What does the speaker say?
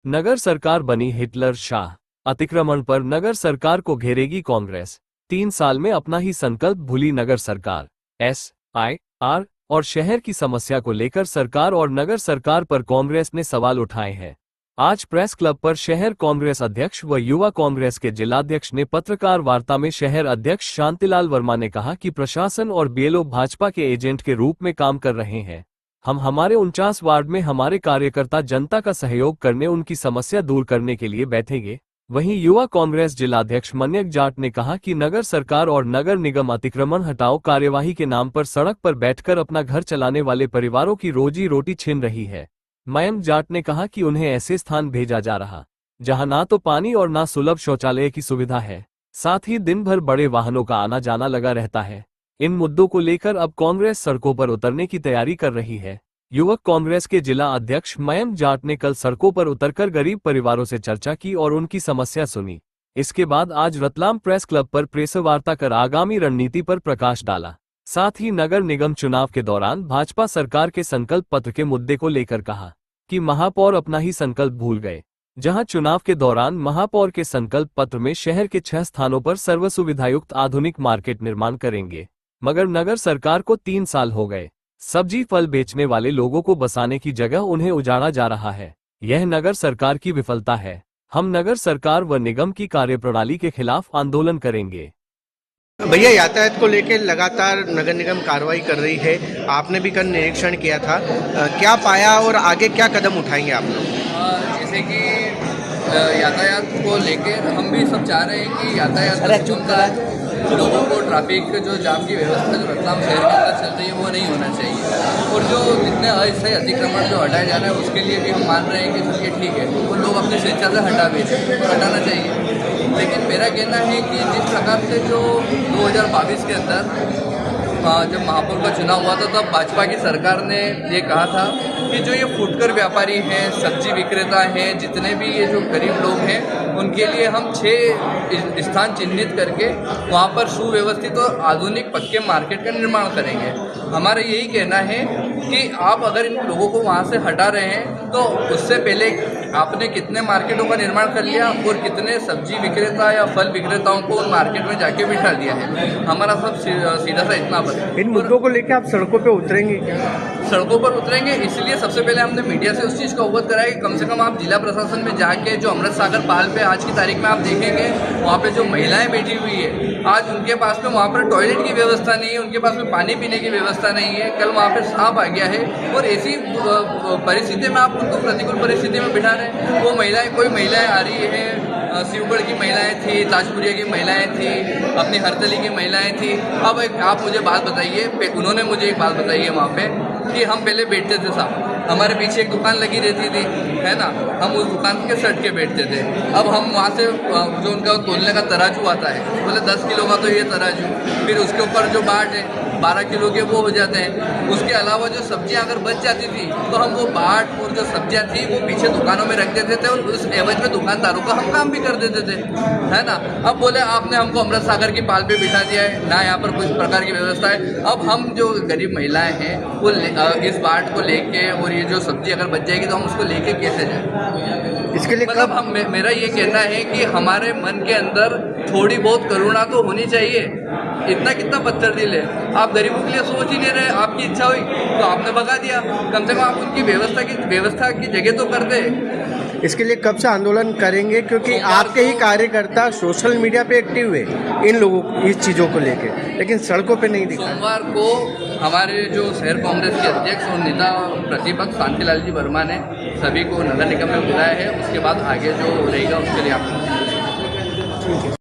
नगर सरकार बनी हिटलर शाह। अतिक्रमण पर नगर सरकार को घेरेगी कांग्रेस। 3 साल में अपना ही संकल्प भूली नगर सरकार। SIR और शहर की समस्या को लेकर सरकार और नगर सरकार पर कांग्रेस ने सवाल उठाए हैं। आज प्रेस क्लब पर शहर कांग्रेस अध्यक्ष व युवा कांग्रेस के जिलाध्यक्ष ने पत्रकार वार्ता में शहर अध्यक्ष शांतिलाल वर्मा ने कहा कि प्रशासन और BLO भाजपा के एजेंट के रूप में काम कर रहे हैं। हम हमारे 49 वार्ड में हमारे कार्यकर्ता जनता का सहयोग करने, उनकी समस्या दूर करने के लिए बैठेंगे। वहीं युवा कांग्रेस जिलाध्यक्ष मन्यक जाट ने कहा कि नगर सरकार और नगर निगम अतिक्रमण हटाओ कार्यवाही के नाम पर सड़क पर बैठकर अपना घर चलाने वाले परिवारों की रोजी रोटी छीन रही है। मयंक जाट ने कहा कि उन्हें ऐसे स्थान भेजा जा रहा जहां ना तो पानी और ना सुलभ शौचालय की सुविधा है, साथ ही दिन भर बड़े वाहनों का आना जाना लगा रहता है। इन मुद्दों को लेकर अब कांग्रेस सड़कों पर उतरने की तैयारी कर रही है। युवक कांग्रेस के जिला अध्यक्ष मयंक जाट ने कल सड़कों पर उतरकर गरीब परिवारों से चर्चा की और उनकी समस्या सुनी। इसके बाद आज रतलाम प्रेस क्लब पर प्रेस वार्ता कर आगामी रणनीति पर प्रकाश डाला। साथ ही नगर निगम चुनाव के दौरान भाजपा सरकार के संकल्प पत्र के मुद्दे को लेकर कहा कि महापौर अपना ही संकल्प भूल गए। जहां चुनाव के दौरान महापौर के संकल्प पत्र में शहर के 6 स्थानों पर सर्वसुविधायुक्त आधुनिक मार्केट निर्माण करेंगे, मगर नगर सरकार को 3 साल हो गए। सब्जी फल बेचने वाले लोगों को बसाने की जगह उन्हें उजाड़ा जा रहा है। यह नगर सरकार की विफलता है। हम नगर सरकार व निगम की कार्यप्रणाली के खिलाफ आंदोलन करेंगे। भैया, यातायात को लेकर लगातार नगर निगम कार्रवाई कर रही है। आपने भी कल निरीक्षण किया था, क्या पाया और आगे क्या कदम उठाएंगे आप लोग? जैसे कि यातायात को लेकर हम भी सब चाह रहे हैं कि यातायात सुगमता, लोगों को ट्रैफिक जो जाम की व्यवस्था जो रतलाम शहर के अंदर चल रही है वो नहीं होना चाहिए। और जो जितने अस्थायी अतिक्रमण जो हटाए जा रहे हैं उसके लिए भी हम मान रहे हैं कि ये ठीक है, वो लोग अपनी स्वेच्छा से हटा भी रहे हैं और हटाना चाहिए। लेकिन मेरा कहना है कि जिस प्रकार से जो 2022 के अंदर जब महापौर का चुनाव हुआ था तब भाजपा की सरकार ने ये कहा था कि जो ये फुटकर व्यापारी हैं, सब्जी विक्रेता हैं, जितने भी ये जो गरीब लोग हैं, उनके लिए हम 6 स्थान चिन्हित करके वहाँ पर सुव्यवस्थित और आधुनिक पक्के मार्केट का निर्माण करेंगे। हमारा यही कहना है कि आप अगर इन लोगों को वहाँ से हटा रहे हैं तो उससे पहले आपने कितने मार्केटों का निर्माण कर लिया और कितने सब्जी विक्रेता या फल विक्रेताओं को उन मार्केट में जाके बिठा दिया है। हमारा सब सीधा सा इतना बस। इन मुद्दों को लेकर आप सड़कों पे उतरेंगे क्या? सड़कों पर उतरेंगे, इसलिए सबसे पहले हमने मीडिया से उस चीज़ का अवगत कराया कि कम से कम आप जिला प्रशासन में जाके जो अमृत सागर पहाड़ पे आज की तारीख में आप देखेंगे वहाँ पे जो महिलाएं बैठी हुई है, आज उनके पास में वहाँ पर टॉयलेट की व्यवस्था नहीं है, उनके पास में पानी पीने की व्यवस्था नहीं है। कल वहाँ पे सांप आ गया है और ऐसी परिस्थिति में आप उनको प्रतिकूल परिस्थिति में बिठा रहे हैं। वो महिलाएं, कोई महिलाएं आ रही है, शिवगढ़ की महिलाएं थी, ताजपुरिया की महिलाएं थी, अपनी हरदली की महिलाएं थी। अब आप मुझे बात बताइए, उन्होंने मुझे एक बात बताई है वहाँ पे कि हम पहले बैठते थे साहब, हमारे पीछे एक दुकान लगी रहती थी, है ना, हम उस दुकान के सट के बैठते थे। अब हम वहाँ से जो उनका तोलने का तराजू आता है, बोले 10 किलो का तो ये तराजू, फिर उसके ऊपर जो बाट है 12 किलो के वो हो जाते हैं। उसके अलावा जो सब्जियां अगर बच जाती थी तो हम वो बाट और जो सब्जियां थी वो पीछे दुकानों में रख देते थे और उस एवज में दुकानदारों का हम काम भी कर देते थे, है ना। अब बोले आपने हमको अमृत सागर की पाल पे बिठा दिया है ना, यहाँ पर कुछ प्रकार की व्यवस्था है। अब हम जो गरीब महिलाएं हैं वो इस बाट को लेके और ये जो सब्जी अगर बच जाएगी तो हम उसको लेके कैसे जाए? इसके लिए मतलब हम मेरा ये कहना है कि हमारे मन के अंदर थोड़ी बहुत करुणा तो होनी चाहिए। इतना कितना पत्थर दिल है, आप गरीबों के लिए सोच ही नहीं रहे। आपकी इच्छा हुई तो आपने भगा दिया, कम से कम आप उनकी व्यवस्था की जगह तो कर दे। इसके लिए कब से आंदोलन करेंगे? क्योंकि आपके ही कार्यकर्ता सोशल मीडिया पे एक्टिव हुए इन लोगों इस चीज़ों को लेके, लेकिन सड़कों पे नहीं दिखा। सोमवार को हमारे जो शहर कांग्रेस के अध्यक्ष और नेता प्रतिपक्ष शांतिलाल जी वर्मा ने सभी को नगर निगम में बुलाया है। उसके बाद आगे जो रहेगा उसके लिए आप